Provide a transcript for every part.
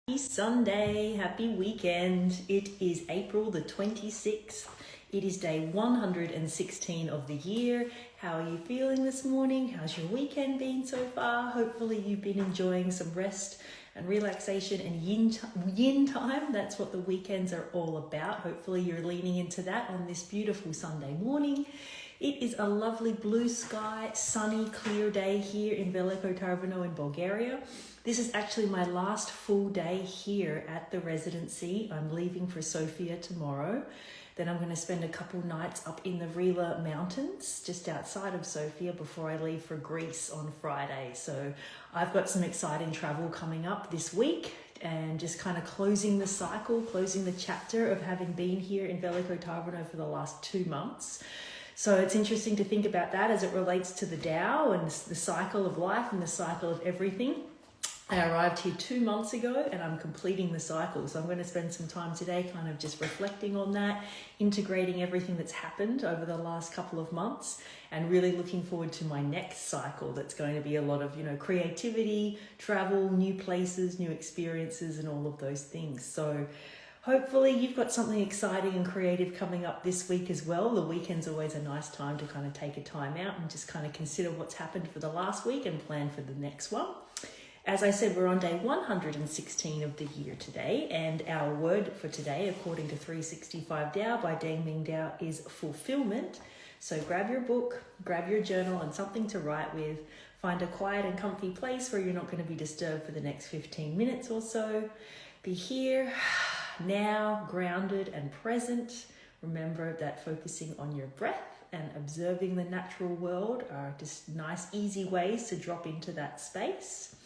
Happy Sunday, happy weekend. It is April the 26th. It is day 116 of the year. How are you feeling this morning? How's your weekend been so far? Hopefully you've been enjoying some rest and relaxation and yin time. That's what the weekends are all about. Hopefully you're leaning into that on this beautiful Sunday morning. It is a lovely blue sky, sunny, clear day here in Veliko Tarvano in Bulgaria. This is actually my last full day here at the residency. I'm leaving for Sofia tomorrow. Then I'm going to spend a couple nights up in the Rila Mountains, just outside of Sofia, before I leave for Greece on Friday. So I've got some exciting travel coming up this week and just kind of closing the cycle, closing the chapter of having been here in Veliko Tarvano for the last 2 months. So it's interesting to think about that as it relates to the Tao and the cycle of life and the cycle of everything. I arrived here 2 months ago and I'm completing the cycle. So I'm going to spend some time today kind of just reflecting on that, integrating everything that's happened over the last couple of months and really looking forward to my next cycle. That's going to be a lot of, creativity, travel, new places, new experiences and all of those things. So hopefully you've got something exciting and creative coming up this week as well. The weekend's always a nice time to kind of take a time out and just kind of consider what's happened for the last week and plan for the next one. As I said, we're on day 116 of the year today, and our word for today, according to 365 Tao by Deng Ming Tao, is fulfillment. So grab your book, grab your journal and something to write with. Find a quiet and comfy place where you're not going to be disturbed for the next 15 minutes or so. Be here, now, grounded and present. Remember that focusing on your breath and observing the natural world are just nice, easy ways to drop into that space.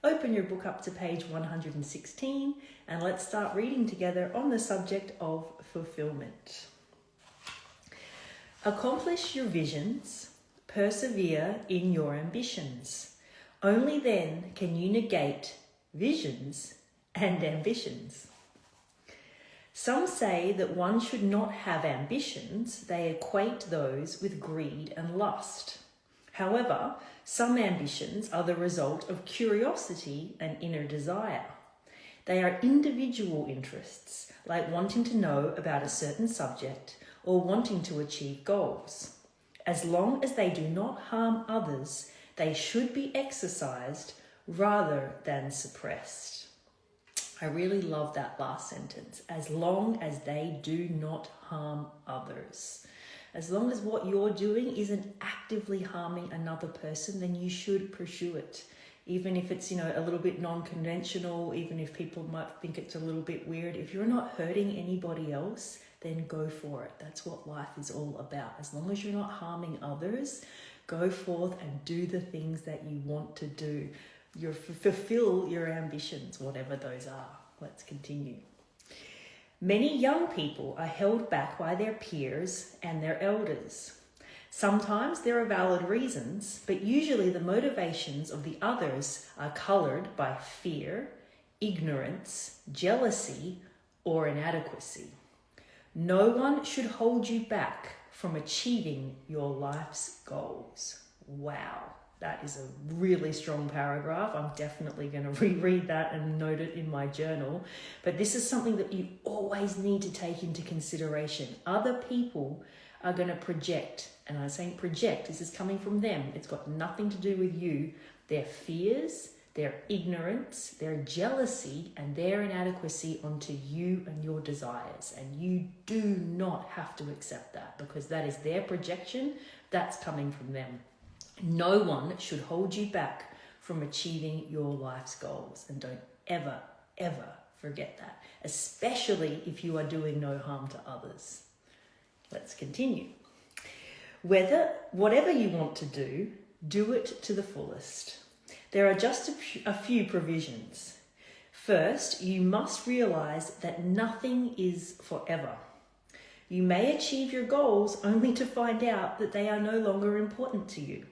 Open your book up to page 116 and let's start reading together on the subject of fulfillment. Accomplish your visions, persevere in your ambitions. Only then can you negate visions and ambitions. Some say that one should not have ambitions. They equate those with greed and lust. However, some ambitions are the result of curiosity and inner desire. They are individual interests, like wanting to know about a certain subject or wanting to achieve goals. As long as they do not harm others, they should be exercised rather than suppressed. I really love that last sentence. As long as they do not harm others. As long as what you're doing isn't actively harming another person, then you should pursue it. Even if it's, a little bit non-conventional, even if people might think it's a little bit weird. If you're not hurting anybody else, then go for it. That's what life is all about. As long as you're not harming others, go forth and do the things that you want to do. Fulfill your ambitions, whatever those are. Let's continue. Many young people are held back by their peers and their elders. Sometimes there are valid reasons, but usually the motivations of the others are colored by fear, ignorance, jealousy, or inadequacy. No one should hold you back from achieving your life's goals. Wow. That is a really strong paragraph. I'm definitely going to reread that and note it in my journal. But this is something that you always need to take into consideration. Other people are going to project, and I'm saying project, this is coming from them. It's got nothing to do with you. Their fears, their ignorance, their jealousy, and their inadequacy onto you and your desires. And you do not have to accept that because that is their projection. That's coming from them. No one should hold you back from achieving your life's goals. And don't ever, ever forget that, especially if you are doing no harm to others. Let's continue. Whatever you want to do it to the fullest. There are just a few provisions. First, you must realize that nothing is forever. You may achieve your goals only to find out that they are no longer important to you.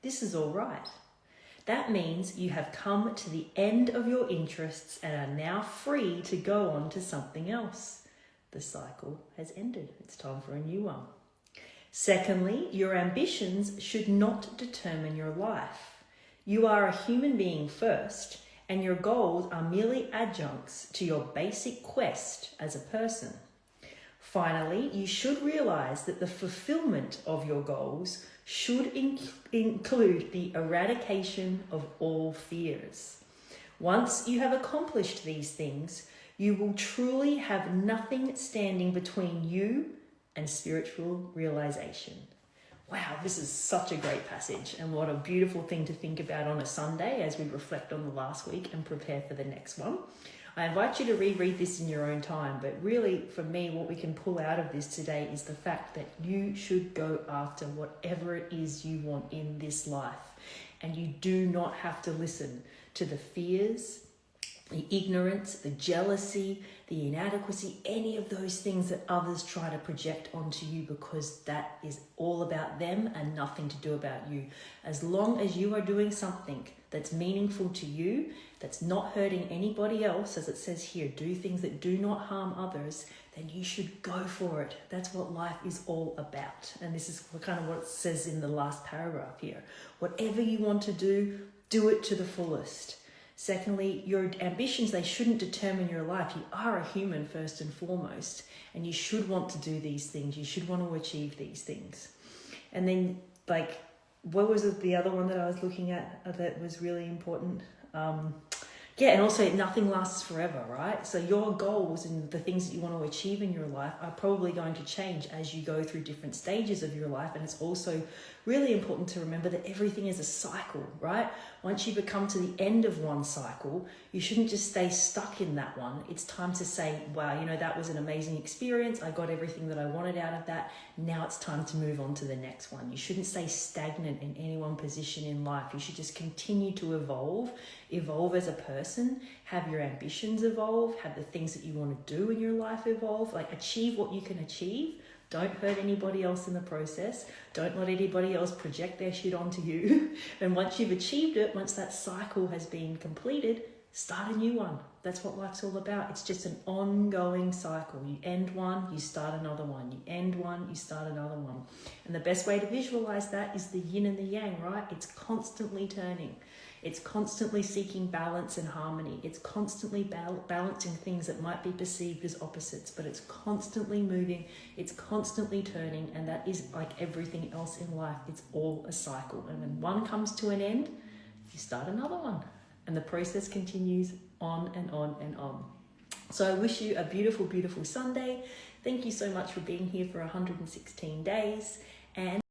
This is all right. That means you have come to the end of your interests and are now free to go on to something else. The cycle has ended. It's time for a new one. Secondly, your ambitions should not determine your life. You are a human being first, and your goals are merely adjuncts to your basic quest as a person. Finally, you should realize that the fulfillment of your goals should include the eradication of all fears. Once you have accomplished these things, you will truly have nothing standing between you and spiritual realization. Wow, this is such a great passage, and what a beautiful thing to think about on a Sunday as we reflect on the last week and prepare for the next one. I invite you to reread this in your own time, but really for me, what we can pull out of this today is the fact that you should go after whatever it is you want in this life, and you do not have to listen to the fears, the ignorance, the jealousy, the inadequacy, any of those things that others try to project onto you, because that is all about them and nothing to do about you. As long as you are doing something that's meaningful to you, that's not hurting anybody else, as it says here, do things that do not harm others, then you should go for it. That's what life is all about. And this is kind of what it says in the last paragraph here. Whatever you want to do it to the fullest. Secondly, your ambitions, they shouldn't determine your life. You are a human first and foremost, and you should want to do these things. You should want to achieve these things. And then, what was the other one that I was looking at that was really important? And also nothing lasts forever, right? So your goals and the things that you want to achieve in your life are probably going to change as you go through different stages of your life. And it's also really important to remember that everything is a cycle, right? Once you become to the end of one cycle, you shouldn't just stay stuck in that one. It's time to say, wow, that was an amazing experience. I got everything that I wanted out of that. Now it's time to move on to the next one. You shouldn't stay stagnant in any one position in life. You should just continue to evolve as a person, have your ambitions evolve, have the things that you want to do in your life evolve, achieve what you can achieve. Don't hurt anybody else in the process. Don't let anybody else project their shit onto you. And once you've achieved it, once that cycle has been completed, start a new one. That's what life's all about. It's just an ongoing cycle. You end one, you start another one. You end one, you start another one. And the best way to visualize that is the yin and the yang, right? It's constantly turning. It's constantly seeking balance and harmony. It's constantly balancing things that might be perceived as opposites, but it's constantly moving, it's constantly turning, and that is like everything else in life. It's all a cycle. And when one comes to an end, you start another one, and the process continues on and on and on. So I wish you a beautiful, beautiful Sunday. Thank you so much for being here for 116 days. And